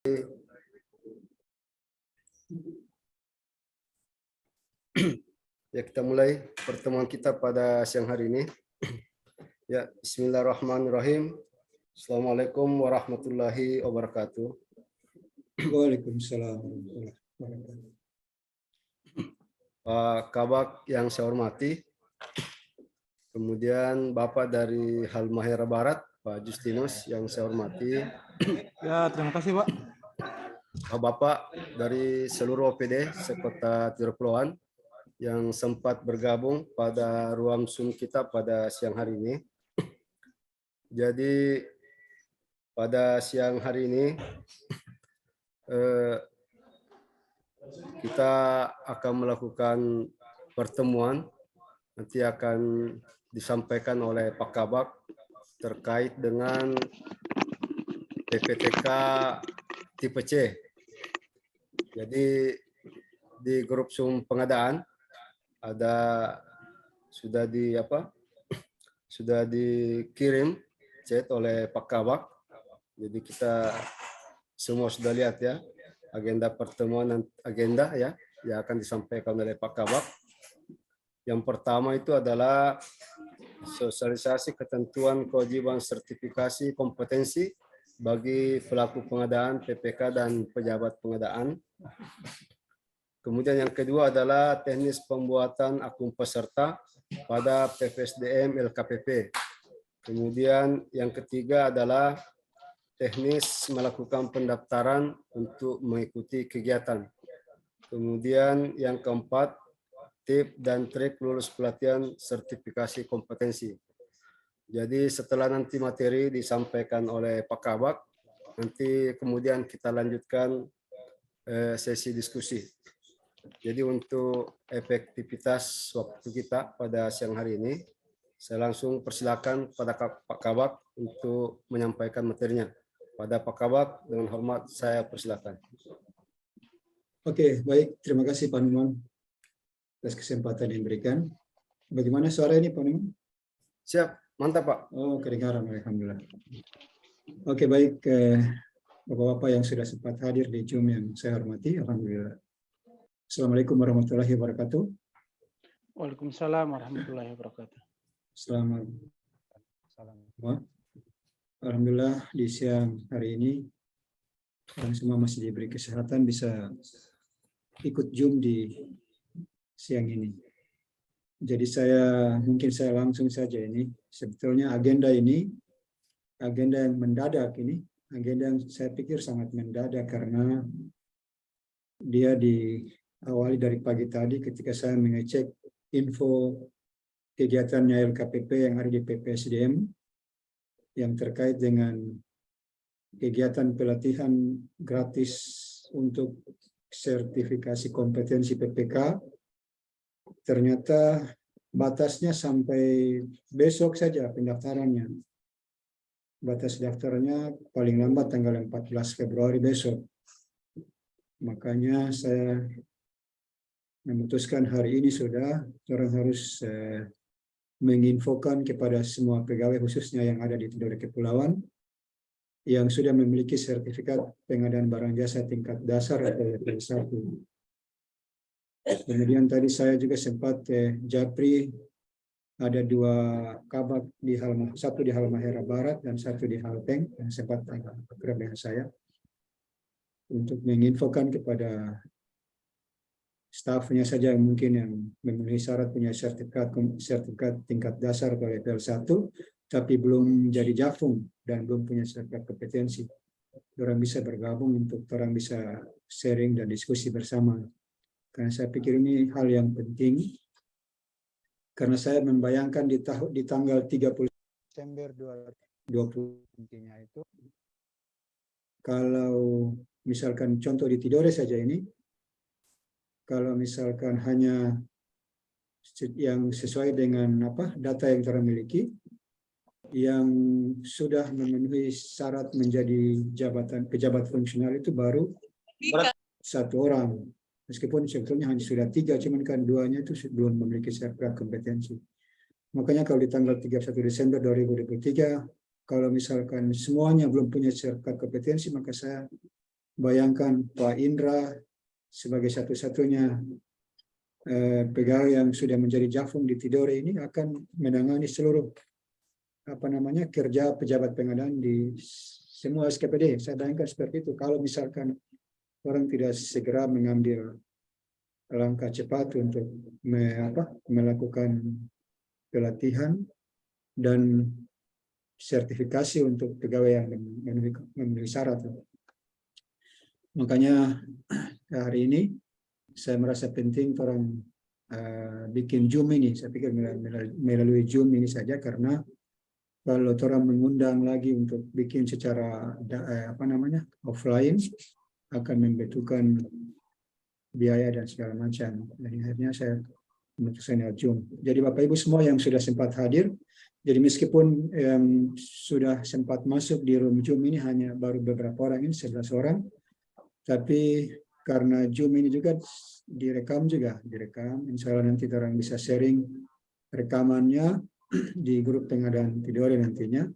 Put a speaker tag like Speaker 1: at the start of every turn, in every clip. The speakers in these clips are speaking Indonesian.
Speaker 1: Ya, kita mulai pertemuan kita pada siang hari ini. Ya, bismillahirrahmanirrahim. Assalamualaikum warahmatullahi wabarakatuh.
Speaker 2: Waalaikumsalam warahmatullahi wabarakatuh.
Speaker 1: Pak Kabak yang saya hormati, kemudian Bapak dari Halmahera Barat, Pak Justinus yang saya hormati.
Speaker 3: Ya, terima kasih, Pak.
Speaker 1: Bapak dari seluruh OPD sekota Tidore Kepulauan yang sempat bergabung pada ruang Zoom kita pada siang hari ini. Jadi pada siang hari ini kita akan melakukan pertemuan, nanti akan disampaikan oleh Pak Kabak terkait dengan PPTK tipe C. Jadi di grup Zoom pengadaan sudah dikirim chat oleh Pak Kabak. Jadi kita semua sudah lihat ya agenda pertemuan, agenda ya yang akan disampaikan oleh Pak Kabak. Yang pertama itu adalah sosialisasi ketentuan kewajiban sertifikasi kompetensi bagi pelaku pengadaan PPK dan pejabat pengadaan. Kemudian yang kedua adalah teknis pembuatan akun peserta pada PPSDM LKPP. Kemudian yang ketiga adalah teknis melakukan pendaftaran untuk mengikuti kegiatan. Kemudian yang keempat, tip dan trik lulus pelatihan sertifikasi kompetensi. Jadi setelah nanti materi disampaikan oleh Pak Kabak, nanti kemudian kita lanjutkan sesi diskusi. Jadi untuk efektivitas waktu kita pada siang hari ini, saya langsung persilakan pada Pak Kabak untuk menyampaikan materinya. Pada Pak Kabak, dengan hormat saya persilakan.
Speaker 2: Oke, baik. Terima kasih Pak Numan atas kesempatan yang diberikan. Bagaimana suara ini Pak Numan?
Speaker 1: Siap, mantap Pak.
Speaker 2: Oh, kedengaran, alhamdulillah. Oke, baik. Bapak-bapak yang sudah sempat hadir di Zoom yang saya hormati, alhamdulillah. Assalamualaikum warahmatullahi wabarakatuh.
Speaker 3: Waalaikumsalam warahmatullahi wabarakatuh.
Speaker 2: Selamat. Alhamdulillah di siang hari ini orang semua masih diberi kesehatan bisa ikut Zoom di siang ini. Jadi mungkin saya langsung saja ini. Sebetulnya agenda ini, agenda yang mendadak ini, agenda yang saya pikir sangat mendadak karena dia diawali dari pagi tadi ketika saya mengecek info kegiatannya LKPP yang ada di PPSDM yang terkait dengan kegiatan pelatihan gratis untuk sertifikasi kompetensi PPK. Ternyata batasnya sampai besok saja pendaftarannya. Batas daftarnya paling lambat tanggal 14 Februari besok. Makanya saya memutuskan hari ini sudah orang harus menginfokan kepada semua pegawai khususnya yang ada di Tidore Kepulauan yang sudah memiliki sertifikat pengadaan barang jasa tingkat dasar atau level 1. Kemudian tadi saya juga sempat japri ada 2 kabak satu di Halmahera Barat dan satu di Halteng yang sempat bergerak dengan saya untuk menginfokan kepada stafnya saja yang mungkin yang memenuhi syarat punya sertifikat tingkat dasar atau level 1 tapi belum jadi jafung dan belum punya sertifikat kompetensi. Orang bisa bergabung untuk orang bisa sharing dan diskusi bersama. Karena saya pikir ini hal yang penting, karena saya membayangkan di tanggal 30 Desember 2020 intinya itu, kalau misalkan contoh di Tidore saja ini, kalau misalkan hanya yang sesuai dengan data yang termiliki, yang sudah memenuhi syarat menjadi pejabat fungsional itu baru 1 orang. Meskipun sebetulnya hanya sudah 3, cuman kan 2-nya itu belum memiliki sertifikat kompetensi. Makanya kalau di tanggal 31 Desember 2023, kalau misalkan semuanya belum punya sertifikat kompetensi, maka saya bayangkan Pak Indra sebagai satu-satunya pegawai yang sudah menjadi Jafung di Tidore ini akan menangani seluruh kerja pejabat pengadaan di semua SKPD. Saya bayangkan seperti itu. Kalau misalkan orang tidak segera mengambil langkah cepat untuk melakukan pelatihan dan sertifikasi untuk pegawai yang memenuhi syarat. Makanya hari ini saya merasa penting orang bikin Zoom ini. Saya pikir melalui Zoom ini saja, karena kalau orang mengundang lagi untuk bikin secara offline akan membutuhkan biaya dan segala macam. Jadi akhirnya saya memutuskan Zoom. Jadi Bapak Ibu semua yang sudah sempat hadir, jadi meskipun sudah sempat masuk di room Zoom ini hanya baru beberapa orang, ini 11 orang, tapi karena Zoom ini juga direkam, insya Allah nanti orang bisa sharing rekamannya di grup pengadaan Tidore nantinya,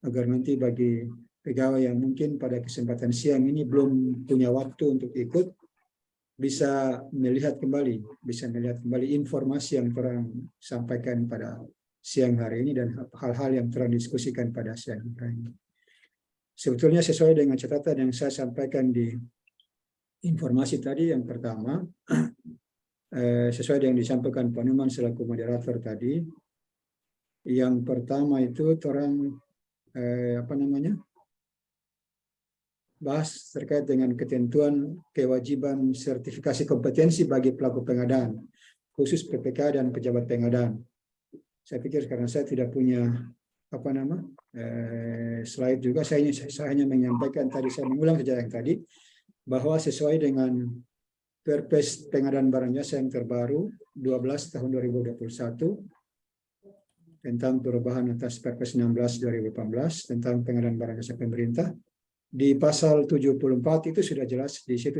Speaker 2: agar nanti bagi pegawai yang mungkin pada kesempatan siang ini belum punya waktu untuk ikut, bisa melihat kembali informasi yang telah sampaikan pada siang hari ini dan hal-hal yang telah diskusikan pada siang hari ini. Sebetulnya sesuai dengan catatan yang saya sampaikan di informasi tadi, yang pertama, sesuai dengan disampaikan Pak Numan selaku moderator tadi, yang pertama itu orang bahas terkait dengan ketentuan kewajiban sertifikasi kompetensi bagi pelaku pengadaan, khusus PPK dan pejabat pengadaan. Saya pikir karena saya tidak punya slide juga, saya hanya menyampaikan tadi, saya mengulang saja yang tadi, bahwa sesuai dengan Perpres pengadaan barang jasa yang terbaru 12 tahun 2021 tentang perubahan atas Perpres 16 2018 tentang pengadaan barang jasa pemerintah, di pasal 74 itu sudah jelas, di situ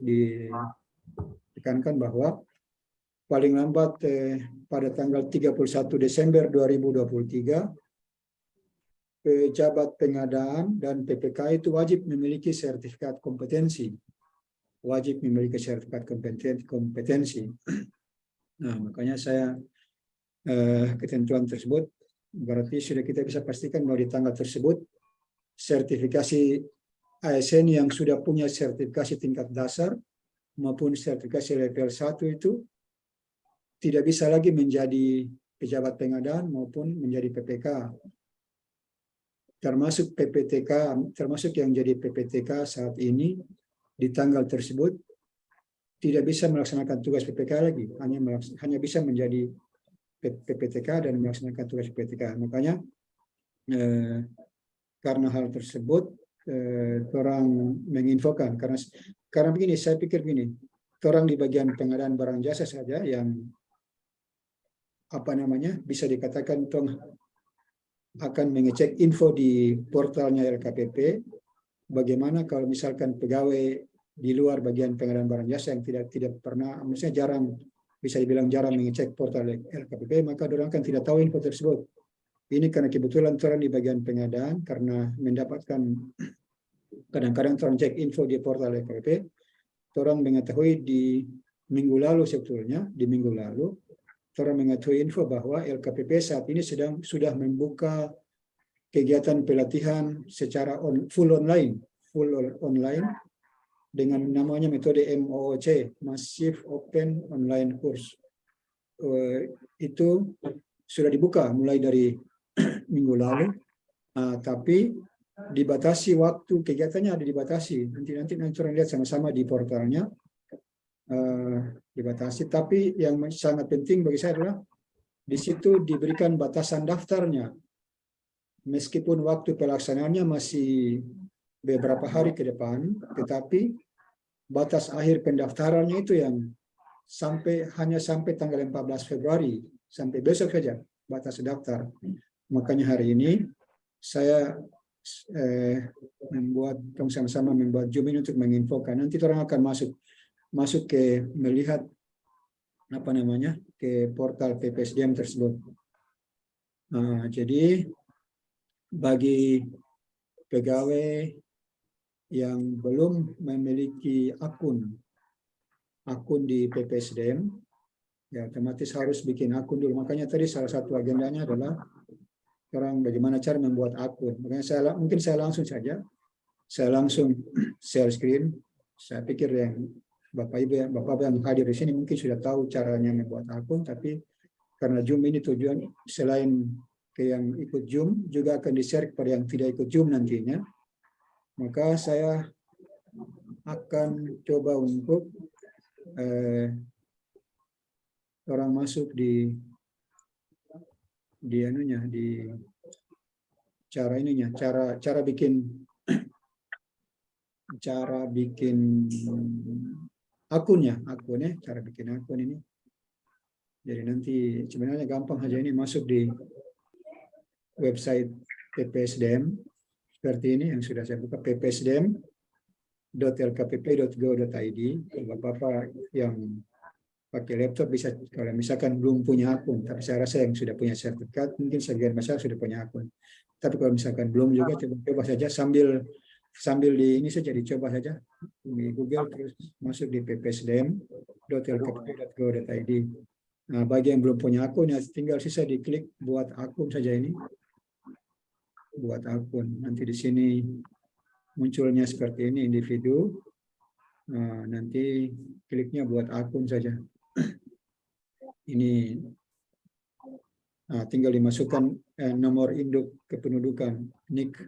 Speaker 2: ditekankan bahwa paling lambat pada tanggal 31 Desember 2023 pejabat pengadaan dan PPK itu wajib memiliki sertifikat kompetensi. Nah, makanya saya ketentuan tersebut berarti sudah kita bisa pastikan bahwa di tanggal tersebut sertifikasi ASN yang sudah punya sertifikasi tingkat dasar maupun sertifikasi level 1 itu tidak bisa lagi menjadi pejabat pengadaan maupun menjadi PPK. Termasuk PPTK, termasuk yang jadi PPTK saat ini di tanggal tersebut tidak bisa melaksanakan tugas PPK lagi, hanya bisa menjadi PPTK dan melaksanakan tugas PPTK. Makanya karena hal tersebut orang menginfokan, karena begini, saya pikir begini, orang di bagian pengadaan barang jasa saja yang bisa dikatakan akan mengecek info di portalnya LKPP. Bagaimana kalau misalkan pegawai di luar bagian pengadaan barang jasa yang tidak pernah, maksudnya jarang, bisa dibilang jarang mengecek portal LKPP, maka orang kan tidak tahu info tersebut. Ini karena kebetulan orang di bagian pengadaan, karena mendapatkan kadang-kadang orang cek info di portal LKPP, orang mengetahui di minggu lalu, orang mengetahui info bahwa LKPP saat ini sudah membuka kegiatan pelatihan secara full online dengan namanya metode MOOC, Massive Open Online Course. Itu sudah dibuka mulai dari minggu lalu, tapi dibatasi waktu kegiatannya, ada dibatasi. Nanti orang lihat sama-sama di portalnya, dibatasi. Tapi yang sangat penting bagi saya adalah di situ diberikan batasan daftarnya. Meskipun waktu pelaksanaannya masih beberapa hari ke depan, tetapi batas akhir pendaftarannya itu yang hanya sampai tanggal 14 Februari, sampai besok saja batas daftar. Makanya hari ini saya sama-sama membuat Zoom ini untuk menginfokan. Nanti orang akan masuk ke melihat ke portal PPSDM tersebut. Jadi bagi pegawai yang belum memiliki akun di PPSDM, ya otomatis harus bikin akun dulu. Makanya tadi salah satu agendanya adalah orang bagaimana cara membuat akun. Makanya mungkin saya langsung saja, saya langsung share screen. Saya pikir yang Bapak Ibu yang hadir di sini mungkin sudah tahu caranya membuat akun, tapi karena Zoom ini tujuan selain ke yang ikut Zoom juga akan di-share kepada yang tidak ikut Zoom nantinya. Maka saya akan coba untuk orang masuk di anunya, di cara ininya, cara bikin akunnya, cara bikin akun ini. Jadi nanti sebenarnya gampang aja, ini masuk di website PPSDM seperti ini yang sudah saya buka, ppsdm.lkpp.go.id. Bapak-bapak yang pakai laptop bisa, kalau misalkan belum punya akun, tapi saya rasa yang sudah punya sertifikat mungkin sebagian besar sudah punya akun. Tapi kalau misalkan belum juga, coba saja sambil di ini saja, dicoba saja di Google, terus masuk di ppsdm.lkpp.go.id. Nah, bagi yang belum punya akun ya tinggal sisa diklik buat akun saja ini. Buat akun. Nanti di sini munculnya seperti ini, individu. Nah, nanti kliknya buat akun saja. Ini tinggal dimasukkan nomor induk kependudukan, NIK.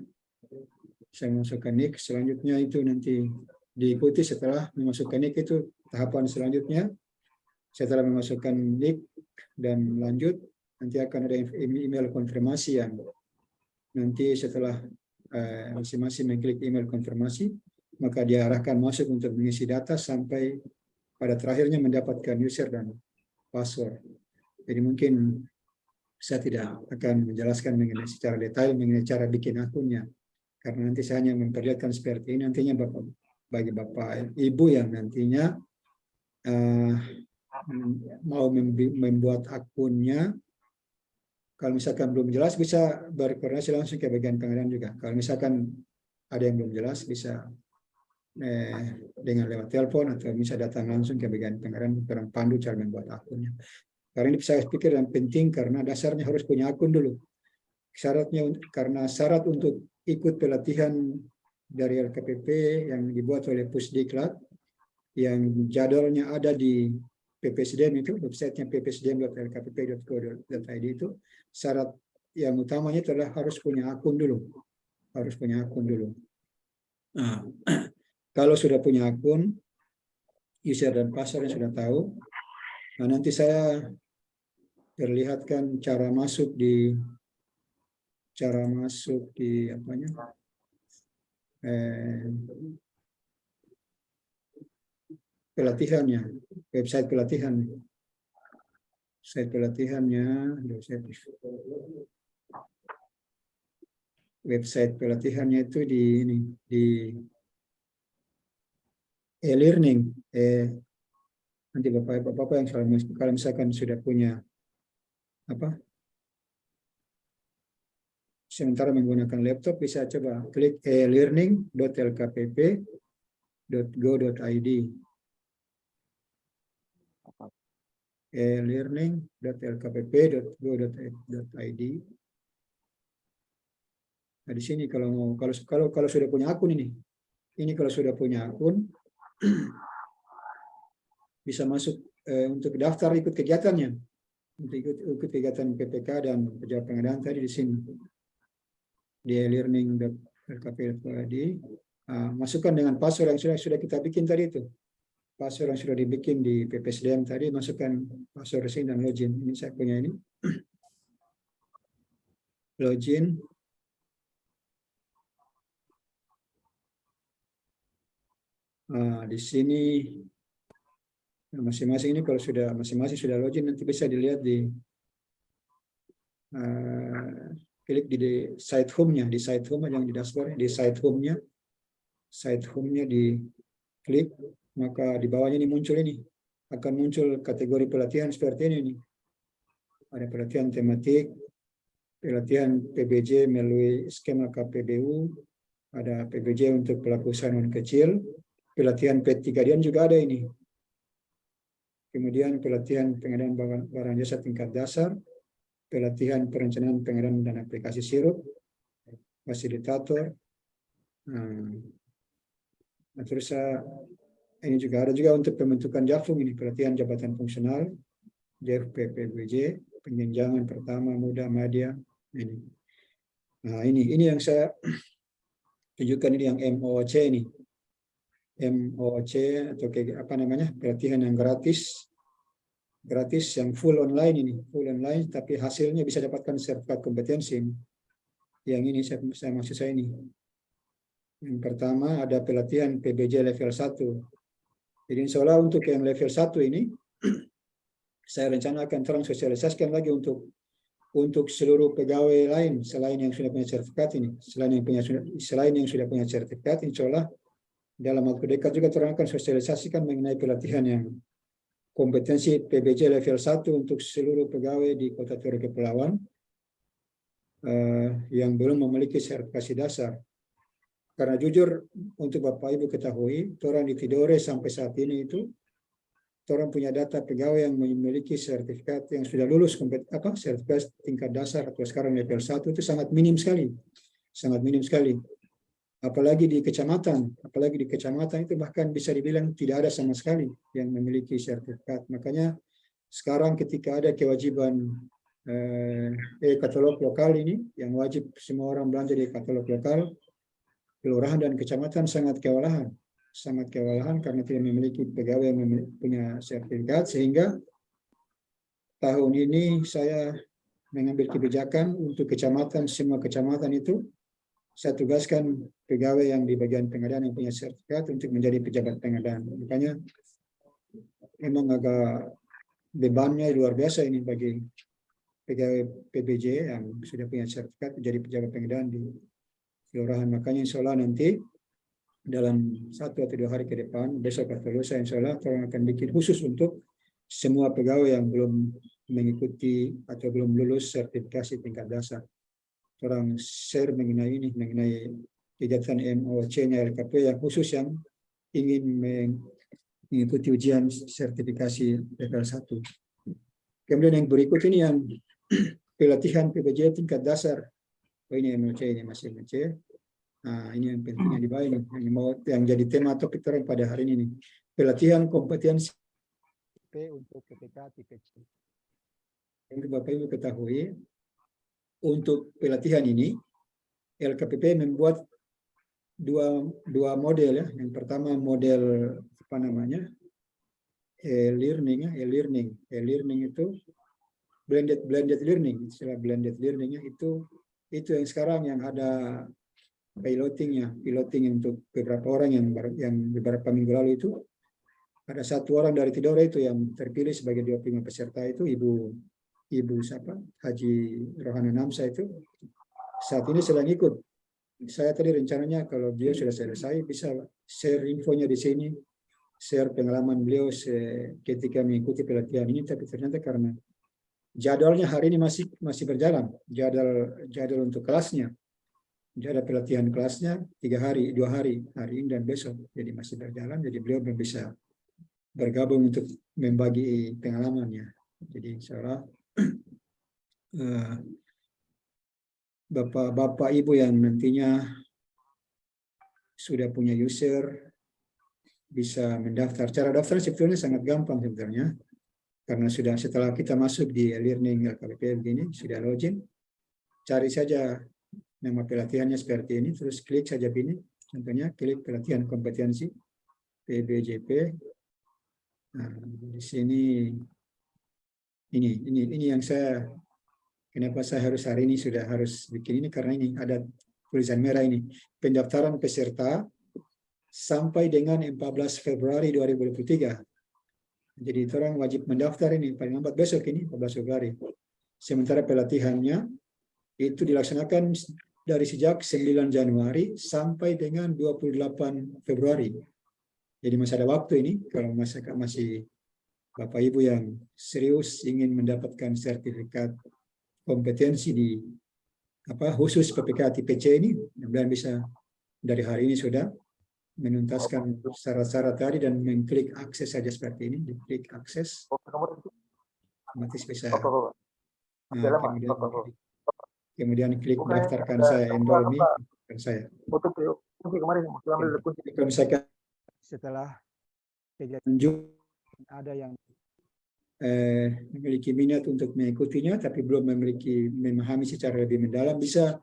Speaker 2: Saya masukkan NIK, selanjutnya itu nanti diikuti setelah memasukkan NIK itu tahapan selanjutnya. Setelah memasukkan NIK dan lanjut, nanti akan ada email konfirmasi yang nanti setelah masing-masing mengklik email konfirmasi, maka diarahkan masuk untuk mengisi data sampai pada terakhirnya mendapatkan user dan password. Jadi mungkin saya tidak akan menjelaskan mengenai secara detail mengenai cara bikin akunnya, karena nanti saya hanya memperlihatkan seperti ini. Nantinya bagi Bapak Ibu yang nantinya mau membuat akunnya, kalau misalkan belum jelas bisa berkoordinasi langsung ke bagian pengadilan juga. Kalau misalkan ada yang belum jelas bisa dengan lewat telepon atau bisa datang langsung ke bagian pengadilan orang pandu cara membuat akunnya. Karena ini saya pikir yang penting karena dasarnya harus punya akun dulu. Syaratnya karena syarat untuk ikut pelatihan dari LKPP yang dibuat oleh Pusdiklat yang jadwalnya ada di PPSDM itu, websitenya ppsdm.lkpp.go.id itu, syarat yang utamanya adalah harus punya akun dulu. Harus punya akun dulu. Nah, kalau sudah punya akun, user dan passwordnya sudah tahu, nah nanti saya perlihatkan cara masuk di apanya? Pelatihannya, website pelatihan. Website pelatihannya itu di e-learning. Nanti Bapak yang kalau misalkan sudah punya sementara menggunakan laptop, bisa coba klik e-learning.lkpp.go.id. e-learning.lkpp.go.id. Nah, di sini kalau sudah punya akun ini kalau sudah punya akun bisa masuk untuk daftar ikut kegiatannya, untuk ikut kegiatan PPK dan pejabat pengadilan tadi di sini di e-learning.lkpp.go.id. Masukkan dengan password yang sudah kita bikin tadi itu. Password yang sudah dibikin di PPSDM tadi, masukkan password resmi dan login. Ini saya punya ini. Login. Di sini masing-masing ini kalau sudah masing-masing sudah login, nanti bisa dilihat di klik di site home-nya, di site home yang di dashboard, di site home-nya di klik, maka di bawahnya ini muncul akan muncul kategori pelatihan seperti ini. Ada pelatihan tematik, pelatihan PBJ melalui skema KPBU, ada PBJ untuk pelaku usaha non kecil, pelatihan P3 juga ada ini. Kemudian pelatihan pengadaan barang jasa tingkat dasar, pelatihan perencanaan pengadaan dan aplikasi sirup, fasilitator. Nah, terus ini juga ada juga untuk pembentukan JAFUNG ini, pelatihan jabatan fungsional, JFP-PBJ, penjenjangan pertama, muda, media. Ini. Nah, ini yang saya tunjukkan, ini yang MOOC ini. MOOC atau kayak apa namanya, pelatihan yang gratis yang full online ini, full online, tapi hasilnya bisa dapatkan sertifikat kompetensi. Yang ini saya maksud saya ini. Yang pertama ada pelatihan PBJ level 1. Jadi insya Allah untuk yang level 1 ini, saya rencanakan terang sosialisasikan lagi untuk seluruh pegawai lain selain yang sudah punya sertifikat ini, selain yang sudah punya sertifikat, insya Allah dalam waktu dekat juga terang akan sosialisasikan mengenai pelatihan yang kompetensi PBJ level 1 untuk seluruh pegawai di Kota Tidore Kepulauan yang belum memiliki sertifikasi dasar. Karena jujur untuk Bapak Ibu ketahui, orang di Tidore sampai saat ini itu orang punya data pegawai yang memiliki sertifikat yang sudah lulus sertifikat tingkat dasar atau sekarang level 1 itu sangat minim sekali. Sangat minim sekali. Apalagi di kecamatan itu bahkan bisa dibilang tidak ada sama sekali yang memiliki sertifikat. Makanya sekarang ketika ada kewajiban katalog lokal ini, yang wajib semua orang belanja di katalog lokal, kelurahan dan kecamatan sangat kewalahan karena tidak memiliki pegawai yang punya sertifikat, sehingga tahun ini saya mengambil kebijakan untuk kecamatan, semua kecamatan itu saya tugaskan pegawai yang di bagian pengadaan yang punya sertifikat untuk menjadi pejabat pengadaan. Makanya memang agak bebannya luar biasa ini bagi pegawai PBJ yang sudah punya sertifikat menjadi pejabat pengadaan di kelurahan. Makanya insya Allah nanti dalam 1 atau 2 hari ke depan, besok atau lusa insya Allah orang akan bikin khusus untuk semua pegawai yang belum mengikuti atau belum lulus sertifikasi tingkat dasar. Orang share mengenai kegiatan MOOC-nya LKP yang khusus yang ingin mengikuti ujian sertifikasi level 1. Kemudian yang berikut ini yang pelatihan PBJ tingkat dasar. Ini MOOC, ini masih MOOC. Nah, ini yang pentingnya di bawah ini, yang jadi tema topik terang pada hari ini. Pelatihan kompetensi untuk PPK kecil. Yang Bapak Ibu ketahui, untuk pelatihan ini, LKPP membuat dua model ya. Yang pertama model apa namanya, e-learning. E-learning itu blended learning. Istilah blended learningnya itu yang sekarang yang ada piloting untuk beberapa orang yang beberapa minggu lalu itu ada 1 orang dari Tidore itu yang terpilih sebagai 25 peserta itu Ibu siapa? Haji Rohana Namsa itu saat ini sedang ikut. Saya tadi rencananya kalau beliau sudah selesai bisa share infonya di sini, share pengalaman beliau ketika mengikuti pelatihan ini, tapi ternyata karena jadwalnya hari ini masih berjalan, jadwal untuk kelasnya. Ada pelatihan kelasnya 2 hari, hari ini dan besok, jadi masih berjalan. Jadi beliau belum bisa bergabung untuk membagi pengalamannya. Jadi insya Allah Bapak Ibu yang nantinya sudah punya user bisa mendaftar. Cara daftar sebetulnya sangat gampang sebenarnya, karena setelah kita masuk di e-learning LKPP begini sudah login, cari saja nama pelatihannya seperti ini, terus klik saja ini, contohnya klik pelatihan kompetensi PBJP. Nah, di sini ini yang kenapa saya harus hari ini sudah harus bikin ini, karena ini ada tulisan merah ini, pendaftaran peserta sampai dengan 14 Februari 2023. Jadi orang wajib mendaftar ini paling lambat besok ini 14 Februari. Sementara pelatihannya itu dilaksanakan dari sejak 9 Januari sampai dengan 28 Februari. Jadi masih ada waktu ini kalau masih Bapak Ibu yang serius ingin mendapatkan sertifikat kompetensi di khusus PPK TPC ini, mudah-mudahan bisa dari hari ini sudah menuntaskan syarat-syarat tadi dan mengklik akses saja seperti ini, diklik akses, otomatis bisa. Nah, kemudian klik daftarkan saya, enroll me, daftarkan saya. Kalau misalkan setelah kejadian ada yang memiliki minat untuk mengikutinya tapi belum memahami secara lebih mendalam, bisa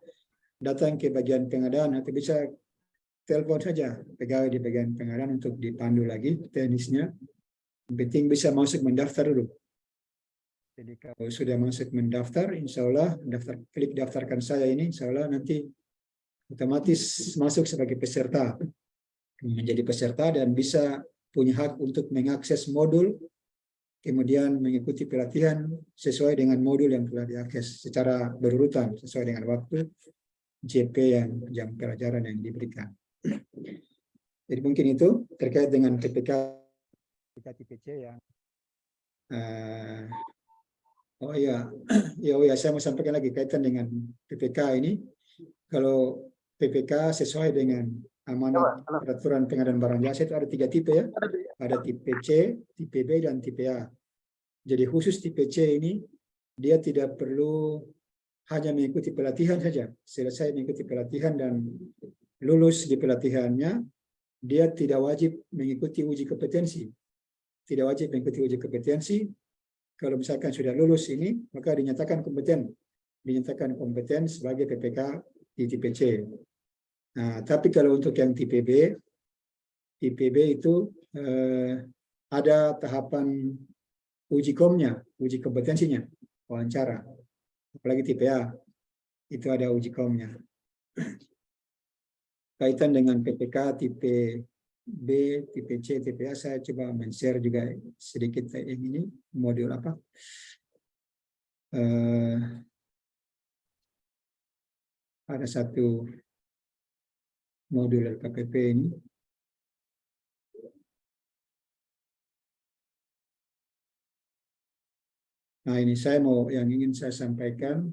Speaker 2: datang ke bagian pengadaan atau bisa telepon saja pegawai di bagian pengadaan untuk dipandu lagi teknisnya. Yang penting bisa masuk mendaftar dulu. Jadi kalau sudah masuk mendaftar, insya Allah klik daftarkan saya ini, insya Allah nanti otomatis masuk sebagai peserta, menjadi peserta dan bisa punya hak untuk mengakses modul, kemudian mengikuti pelatihan sesuai dengan modul yang telah diakses secara berurutan sesuai dengan waktu JP yang jam pelajaran yang diberikan. Jadi mungkin itu terkait dengan PPK TPC yang saya mau sampaikan lagi kaitan dengan PPK ini. Kalau PPK sesuai dengan amanat peraturan pengadaan barang jasa itu ada 3 tipe ya. Ada tipe C, tipe B, dan tipe A. Jadi khusus tipe C ini dia tidak perlu hanya mengikuti pelatihan saja. Selesai mengikuti pelatihan dan lulus di pelatihannya, dia tidak wajib mengikuti uji kompetensi. Tidak wajib mengikuti uji kompetensi. Kalau misalkan sudah lulus ini, maka dinyatakan kompeten. Dinyatakan kompeten sebagai PPK di tipe C. Nah, tapi kalau untuk yang tipe B itu ada tahapan uji komnya, uji kompetensinya, wawancara. Apalagi tipe A, itu ada uji komnya. Kaitan dengan PPK tipe B, tipe C, tipe A, saya coba men-share juga sedikit ini, modul apa. Ada satu modul LKPP ini. Nah, ini yang ingin saya sampaikan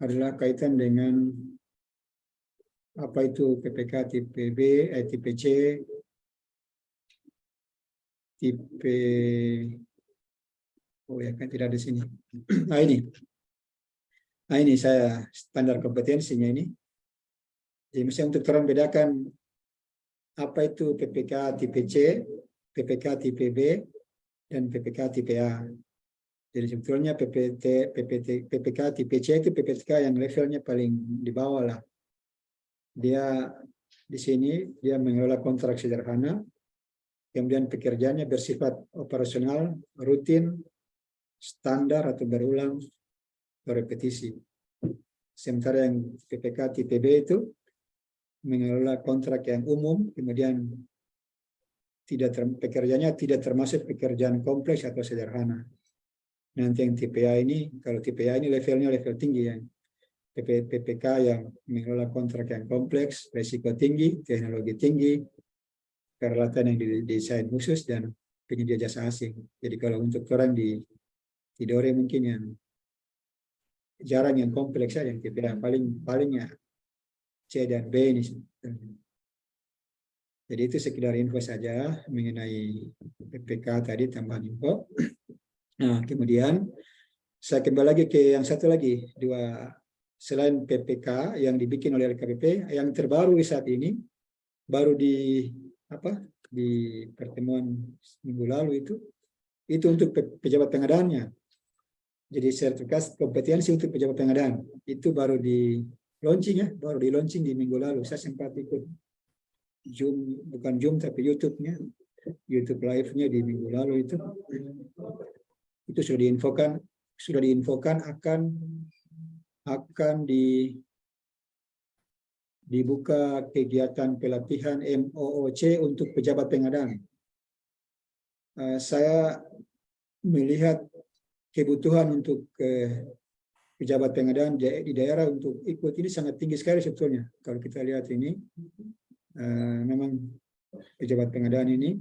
Speaker 2: adalah kaitan dengan apa itu PPK tipe B, tipe C, tipe kan tidak ada di sini. Nah ini saya standar kompetensinya ini. Jadi misalnya untuk terang bedakan apa itu PPK tipe C, PPK tipe B, dan PPK tipe A. Jadi sebetulnya PPK tipe C itu PPK yang levelnya paling di bawah lah. Dia di sini dia mengelola kontrak sederhana, kemudian pekerjaannya bersifat operasional, rutin, standar atau berulang, atau repetisi. Sementara yang PPK tipe B itu mengelola kontrak yang umum, kemudian pekerjaannya tidak termasuk pekerjaan kompleks atau sederhana. Nanti yang tipe A ini, kalau tipe A ini levelnya level tinggi ya. PPK yang mengelola kontrak yang kompleks, risiko tinggi, teknologi tinggi, peralatan yang didesain khusus, dan penyedia jasa asing. Jadi kalau untuk orang di Tidore mungkin yang jarang yang kompleks saja, yang tipe A palingnya C dan B ini. Jadi itu sekedar info saja mengenai PPK tadi, tambahan info. Nah, kemudian saya kembali lagi ke yang satu lagi, selain PPK yang dibikin oleh LKPP, yang terbaru saat ini, baru di pertemuan minggu lalu itu untuk pejabat pengadaannya. Jadi sertifikat kompetensi untuk pejabat pengadaan itu baru di launching di minggu lalu. Saya sempat ikut bukan Zoom tapi YouTube-nya, YouTube live-nya di minggu lalu itu sudah diinfokan akan dibuka kegiatan pelatihan MOOC untuk pejabat pengadaan. Saya melihat kebutuhan untuk pejabat pengadaan di daerah untuk ikut ini sangat tinggi sekali sebetulnya. Kalau kita lihat ini, memang pejabat pengadaan ini,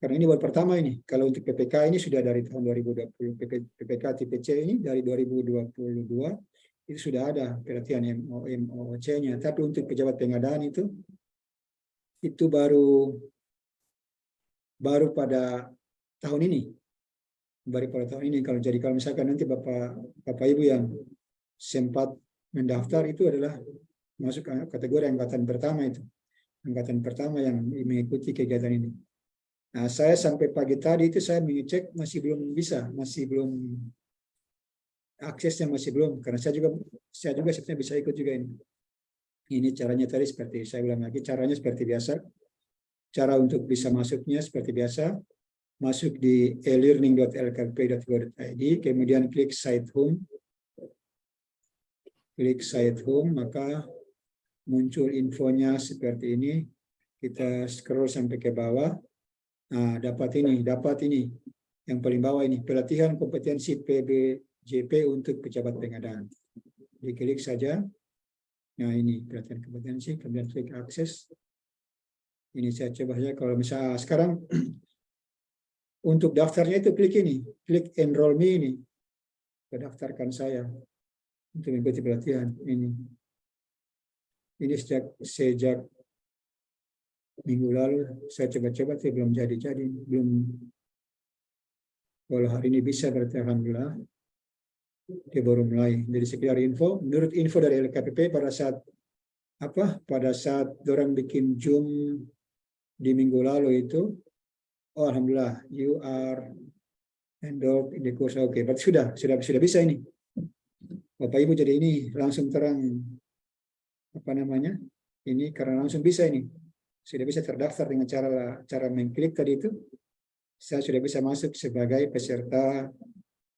Speaker 2: karena ini baru pertama ini. Kalau untuk PPK ini sudah dari tahun 2020, PPK tipe C ini dari 2022, itu sudah ada pelatihan MOOC-nya. Tapi untuk pejabat pengadaan itu baru pada tahun ini. Kalau misalkan nanti Bapak Ibu yang sempat mendaftar itu adalah masuk kategori angkatan pertama itu. Angkatan pertama yang mengikuti kegiatan ini. Nah, saya sampai pagi tadi itu saya mengecek masih belum bisa, aksesnya masih belum, karena saya juga sebenarnya bisa ikut juga ini. Ini caranya tadi seperti saya ulang lagi, caranya seperti biasa. Cara untuk bisa masuknya seperti biasa, masuk di elearning.lkpp.go.id, kemudian klik site home. Klik site home, maka muncul infonya seperti ini. Kita scroll sampai ke bawah. Nah, dapat ini yang paling bawah ini, pelatihan kompetensi PBJP untuk pejabat pengadaan. Diklik saja. Nah, ini pelatihan kompetensi, kemudian klik akses. Ini saya coba ya, kalau misalnya sekarang untuk daftarnya itu klik ini, klik enroll me ini. Daftarkan saya untuk mengikuti pelatihan ini. Ini sejak minggu lalu saya coba-coba, tapi belum jadi. Kalau hari ini bisa berarti alhamdulillah. Dia baru mulai. Jadi sekedar info. Menurut info dari LKPP pada saat orang bikin Zoom di minggu lalu itu, oh alhamdulillah, you are enrolled in the course. Oke, berarti sudah bisa ini. Bapak Ibu jadi ini langsung terang ini karena langsung bisa ini. Sudah bisa terdaftar dengan cara mengklik tadi itu. Saya sudah bisa masuk sebagai peserta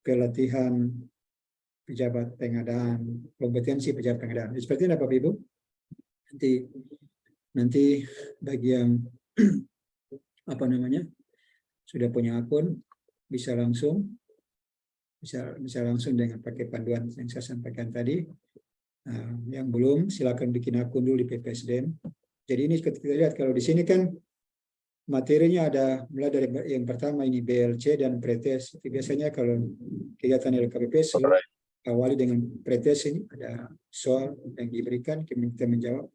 Speaker 2: pelatihan pejabat pengadaan, kompetensi pejabat pengadaan. Seperti ini Bapak Ibu. Nanti bagi yang sudah punya akun bisa langsung dengan pakai panduan yang saya sampaikan tadi. Nah, yang belum silakan bikin akun dulu di PPSDM. Jadi ini kita lihat kalau di sini kan materinya ada mulai dari yang pertama ini BLC dan pretest. Biasanya kalau kegiatan LKPP awali dengan pretest, ini ada soal yang diberikan, kita menjawab.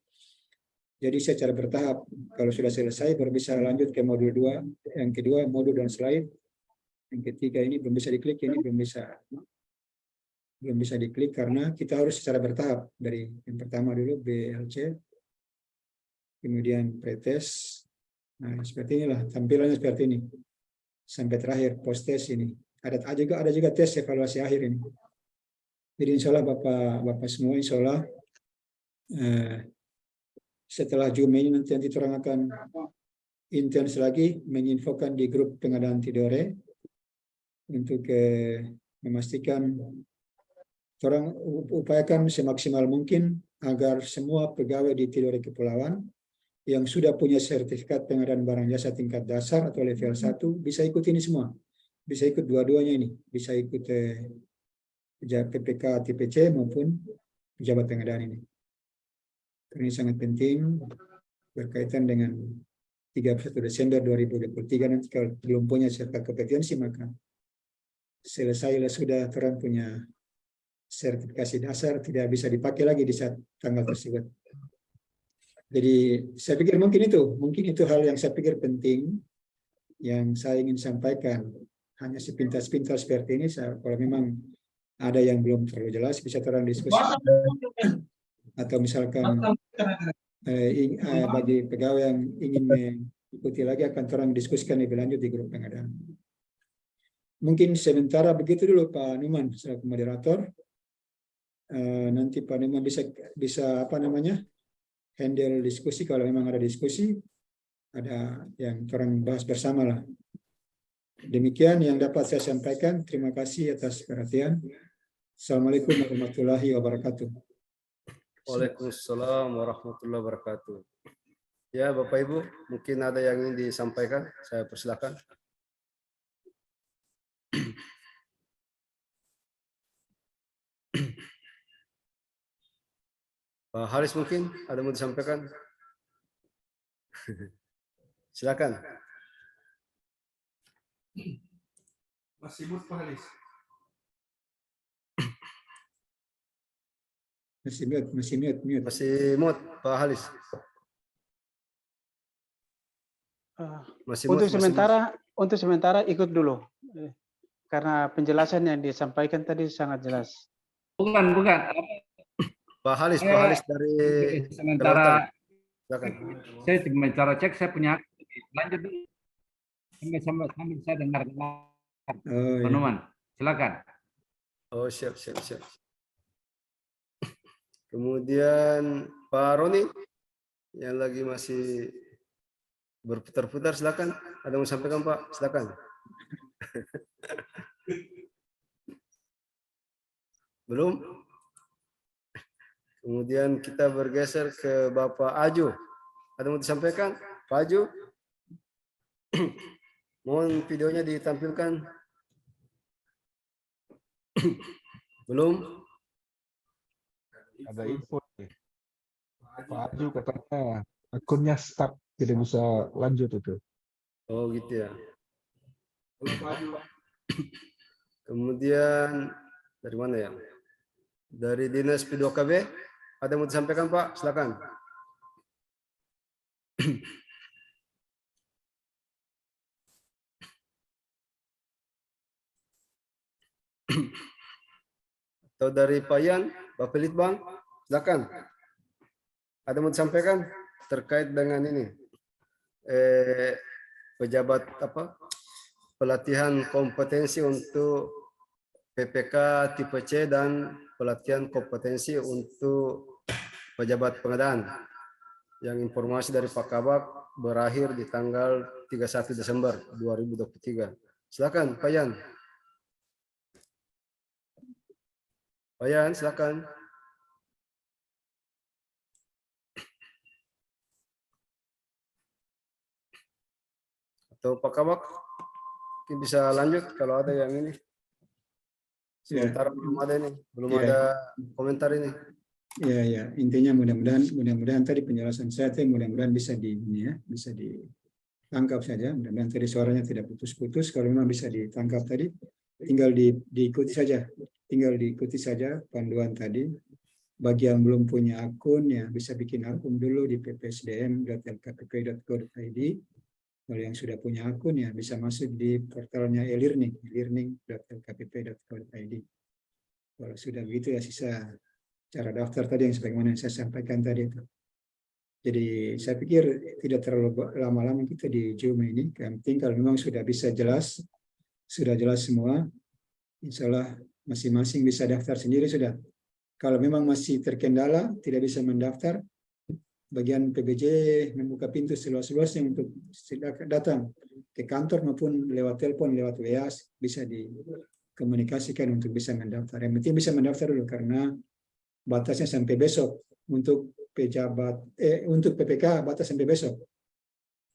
Speaker 2: Jadi secara bertahap, kalau sudah selesai baru bisa lanjut ke modul 2, yang kedua modul dan slide, yang ketiga ini belum bisa diklik, ini belum bisa diklik karena kita harus secara bertahap dari yang pertama dulu BLC, kemudian pretest. Nah, seperti inilah tampilannya seperti ini sampai terakhir post test ini. Ada juga tes evaluasi akhir ini. Jadi insya Allah Bapak semua insya Allah setelah Zoom ini nanti orang akan intens lagi menginfokan di grup pengadaan Tidore untuk memastikan orang upayakan semaksimal mungkin agar semua pegawai di Tidore Kepulauan yang sudah punya sertifikat pengadaan barang jasa tingkat dasar atau level 1 bisa ikut ini semua. Bisa ikut dua-duanya ini. Bisa ikut PPK TPC maupun pejabat pengadaan ini. Karena ini sangat penting berkaitan dengan 31 Desember 2023 nanti kalau belum punya sertifikat kompetensi maka selesailah sudah orang punya sertifikasi dasar tidak bisa dipakai lagi di saat tanggal tersebut. Jadi saya pikir mungkin itu hal yang saya pikir penting yang saya ingin sampaikan. Hanya sepintas-pintas seperti ini, kalau memang ada yang belum terlalu jelas bisa terang diskusi. Atau misalkan bagi pegawai yang ingin mengikuti lagi akan terang diskusikan lebih lanjut di grup pengadaan. Mungkin sementara begitu dulu Pak Numan selaku moderator. Nanti Pak Numan bisa handle diskusi kalau memang ada diskusi, ada yang orang bahas bersama lah. Demikian yang dapat saya sampaikan. Terima kasih atas perhatian. Assalamualaikum warahmatullahi wabarakatuh.
Speaker 1: Waalaikumsalam warahmatullahi wabarakatuh. Ya Bapak Ibu, mungkin ada yang ingin disampaikan, saya persilakan. Pak Haris mungkin ada mau disampaikan? Silakan.
Speaker 4: Masih sibuk Pak Haris.
Speaker 2: Masih mute.
Speaker 1: Masih mute, Pak Halis. Masih mute,
Speaker 3: Untuk sementara ikut dulu. Karena penjelasan yang disampaikan tadi sangat jelas.
Speaker 4: Bukan.
Speaker 1: Pak Halis dari
Speaker 4: Sementara
Speaker 1: silakan.
Speaker 4: saya sementara cek saya punya lanjut dulu. Sambil saya dengar.
Speaker 2: Oh,
Speaker 4: Pak
Speaker 2: ya.
Speaker 4: Numan, silakan.
Speaker 1: Oh, siap. Kemudian Pak Roni yang lagi masih berputar-putar, silakan. Ada yang mau sampaikan, Pak? Silakan. Belum? Kemudian kita bergeser ke Bapak Aju. Ada yang mau disampaikan? Pak Aju? Mohon videonya ditampilkan. Belum?
Speaker 5: Ada info nih. Pak Aju katanya akunnya stuck, tidak bisa lanjut itu.
Speaker 1: Oh gitu ya. Kemudian dari mana ya? Dari Dinas P2KB ada yang mau disampaikan, Pak? Silakan. Atau dari Pak Yan, Bapak Litbang, silakan. Ada yang mau disampaikan terkait dengan ini? Pejabat pelatihan kompetensi untuk PPK tipe C dan pelatihan kompetensi untuk pejabat pengadaan yang informasi dari Pak Kabak berakhir di tanggal 31 Desember 2023. Silakan Pak Yan. Pak Yan, silakan. Atau Pak Kabak bisa lanjut kalau ada yang ini. Sementara belum ada ini, belum ada komentar ini.
Speaker 2: Ya. Intinya mudah-mudahan tadi penjelasan saya mudah-mudahan bisa ditangkap saja. Mudah-mudahan tadi suaranya tidak putus-putus. Kalau memang bisa ditangkap tadi, tinggal diikuti saja. Tinggal diikuti saja panduan tadi. Bagi yang belum punya akun, ya bisa bikin akun dulu di ppsdm.lkpp.go.id. Kalau yang sudah punya akun, ya bisa masuk di portalnya e-learning.lkpp.go.id. Kalau sudah begitu, ya sisa cara daftar tadi yang sebagaimana yang saya sampaikan tadi itu. Jadi saya pikir tidak terlalu lama-lama kita di Zoom ini. Yang penting kalau memang sudah bisa jelas semua, insya Allah masing-masing bisa daftar sendiri sudah. Kalau memang masih terkendala, tidak bisa mendaftar, bagian PBJ membuka pintu seluas-luasnya untuk datang ke kantor maupun lewat telepon, lewat WA, bisa dikomunikasikan untuk bisa mendaftar. Yang penting bisa mendaftar dulu karena batasnya sampai besok. Untuk untuk PPK batas sampai besok.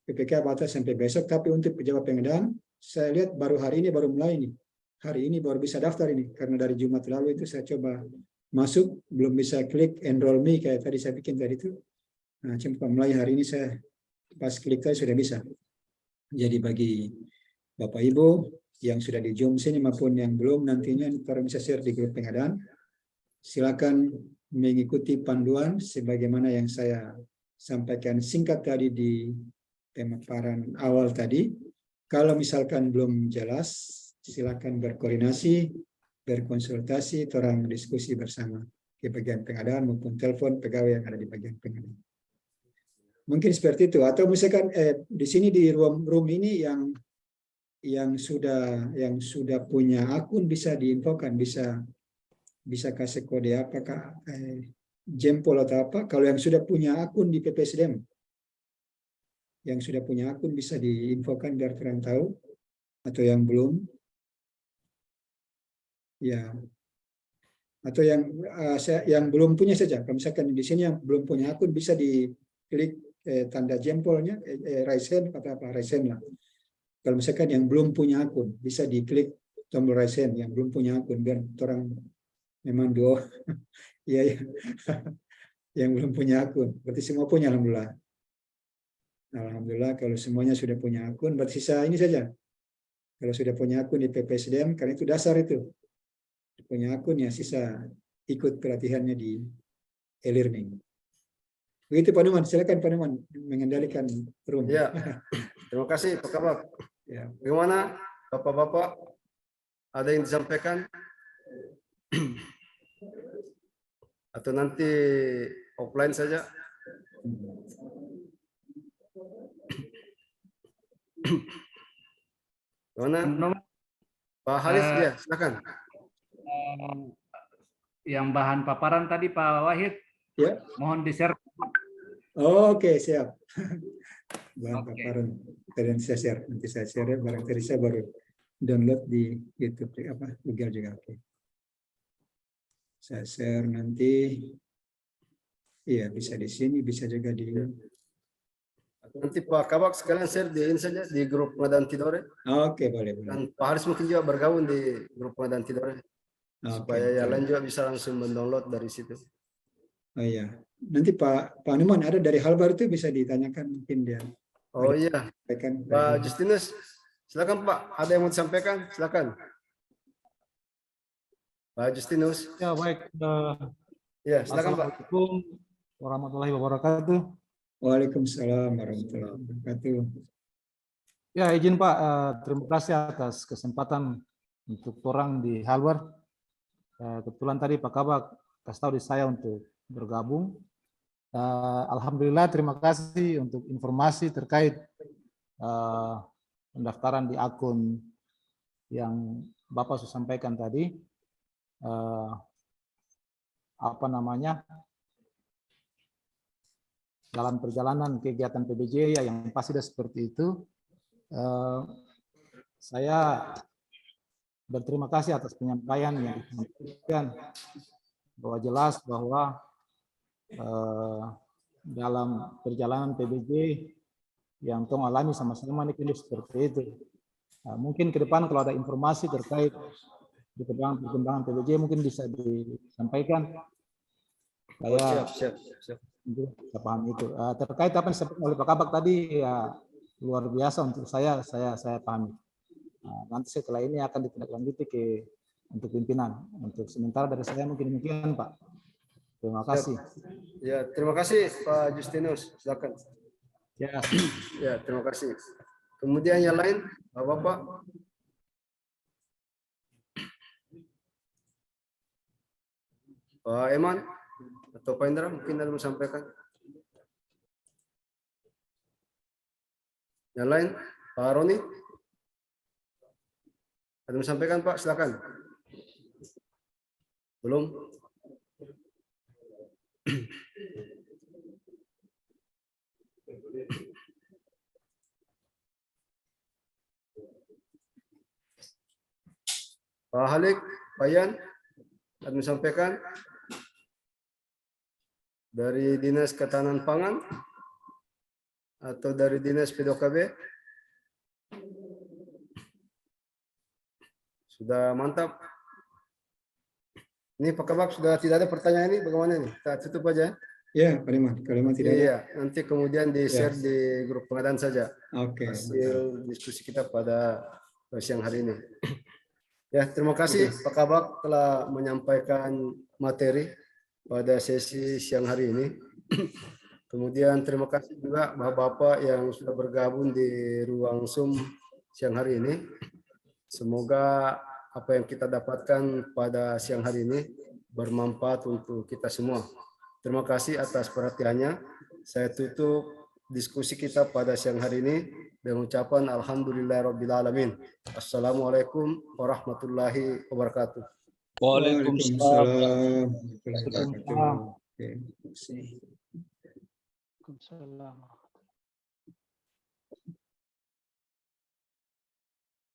Speaker 2: PPK batas sampai besok, tapi untuk pejabat pengadaan, saya lihat baru hari ini baru mulai nih. Hari ini baru bisa daftar ini, karena dari Jumat lalu itu saya coba masuk, belum bisa klik enroll me kayak tadi saya bikin tadi itu. Nah, coba mulai hari ini saya pas klik tadi sudah bisa. Jadi bagi Bapak Ibu yang sudah di Zoom sini maupun yang belum, nantinya orang bisa share di grup pengadaan. Silakan mengikuti panduan sebagaimana yang saya sampaikan singkat tadi di pemaparan awal tadi. Kalau misalkan belum jelas, silakan berkoordinasi, berkonsultasi, orang diskusi bersama ke bagian pengadaan maupun telepon pegawai yang ada di bagian pengadaan. Mungkin seperti itu. Atau misalkan di sini di room ini yang sudah punya akun bisa diinfokan, bisa kasih kode apakah jempol atau apa. Kalau yang sudah punya akun di PPSDM, yang sudah punya akun bisa diinfokan biar kalian tahu. Atau yang belum, ya. Atau yang belum punya saja. Kalau misalkan di sini yang belum punya akun bisa diklik tanda jempolnya, raise hand atau apa, raise hand lah. Kalau misalkan yang belum punya akun bisa diklik tombol raise hand yang belum punya akun biar orang memang dua ya yang belum punya akun. Berarti semua punya, alhamdulillah. Alhamdulillah kalau semuanya sudah punya akun, berarti sisa ini saja. Kalau sudah punya akun di PPSDM, karena itu dasar itu. Punya akun ya sisa ikut pelatihannya di e-learning. Begitu Pak Numan, silakan Pak Numan mengendalikan room.
Speaker 1: Ya, terima kasih Pak Kabak.
Speaker 2: Ya.
Speaker 1: Bagaimana Bapak-Bapak? Ada yang disampaikan? Atau nanti offline saja? Bagaimana? Pak Haris, ya silakan.
Speaker 4: Yang bahan paparan tadi Pak Wahid,
Speaker 2: Ya.
Speaker 4: mohon di-share.
Speaker 2: Oke, siap. Bahan
Speaker 4: Oke.
Speaker 2: paparan kalian saya share. Nanti saya share barangkali saya baru download di YouTube apa Google juga. Oke. Saya share nanti. Iya, bisa di sini, bisa juga di
Speaker 1: Nanti Pak Kabak sekalian share di ini saja di grup Pengadaan Tidore.
Speaker 2: Oke, boleh, boleh.
Speaker 1: Dan Pak Haris mungkin juga bergabung di grup Pengadaan Tidore. Supaya yang lain juga bisa langsung mendownload dari situ.
Speaker 2: Oh iya. Nanti Pak Numan ada dari Halbar itu bisa ditanyakan mungkin dia.
Speaker 1: Oh iya.
Speaker 2: Sampaikan.
Speaker 1: Pak Justinus, silakan Pak. Ada yang mau disampaikan? Silakan. Pak Justinus.
Speaker 6: Ya baik.
Speaker 1: Ya, silakan Pak.
Speaker 6: Assalamualaikum warahmatullahi wabarakatuh.
Speaker 2: Waalaikumsalam warahmatullahi wabarakatuh.
Speaker 6: Ya izin Pak, terima kasih atas kesempatan untuk orang di Halbar. Kebetulan tadi Pak Kabak kasih tahu di saya untuk bergabung. Alhamdulillah terima kasih untuk informasi terkait pendaftaran di akun yang Bapak sudah sampaikan tadi. Apa namanya, dalam perjalanan kegiatan PBJ ya yang pasti sudah seperti itu. Saya berterima kasih atas penyampaian yang disampaikan bahwa jelas bahwa dalam perjalanan PBJ yang tong alami sama-sama ini seperti itu. Mungkin ke depan kalau ada informasi terkait di perkembangan PBJ mungkin bisa disampaikan. Saya
Speaker 1: Siap.
Speaker 6: bisa paham itu. Terkait apa yang disampaikan oleh Pak Kabak tadi ya luar biasa untuk saya pahami. Nanti setelah ini akan ditindaklanjuti untuk pimpinan. Untuk sementara dari saya mungkin demikian Pak. Terima kasih.
Speaker 1: Ya, terima kasih Pak Justinus. Silakan.
Speaker 6: Ya.
Speaker 1: Ya, terima kasih. Kemudian yang lain, Bapak-bapak. Pak Eman atau Pak Indra mungkin ada mau sampaikan. Yang lain, Pak Roni. Ada mau sampaikan Pak, silakan. Belum? Pak Halik, Pak Yan, ada mau sampaikan dari Dinas Ketahanan Pangan atau dari Dinas P2KB? Sudah mantap. Ini Pak Kabak sudah tidak ada pertanyaan ini, bagaimana ini? Kita tutup aja.
Speaker 2: Ya, Pak Liman. Kalau memang tidak ada.
Speaker 1: Iya, nanti kemudian di-share di grup pengadaan saja.
Speaker 2: Oke.
Speaker 1: Hasil diskusi kita pada siang hari ini. Ya, terima kasih Pak Kabak telah menyampaikan materi pada sesi siang hari ini. Kemudian terima kasih juga Bapak-Bapak yang sudah bergabung di ruang Zoom siang hari ini. Semoga apa yang kita dapatkan pada siang hari ini bermanfaat untuk kita semua. Terima kasih atas perhatiannya. Saya tutup diskusi kita pada siang hari ini dengan ucapan Alhamdulillahirrabbilalamin. Assalamualaikum warahmatullahi wabarakatuh.
Speaker 2: Waalaikumsalam.
Speaker 6: Waalaikumsalam.
Speaker 2: Oke.
Speaker 3: Waalaikumsalam.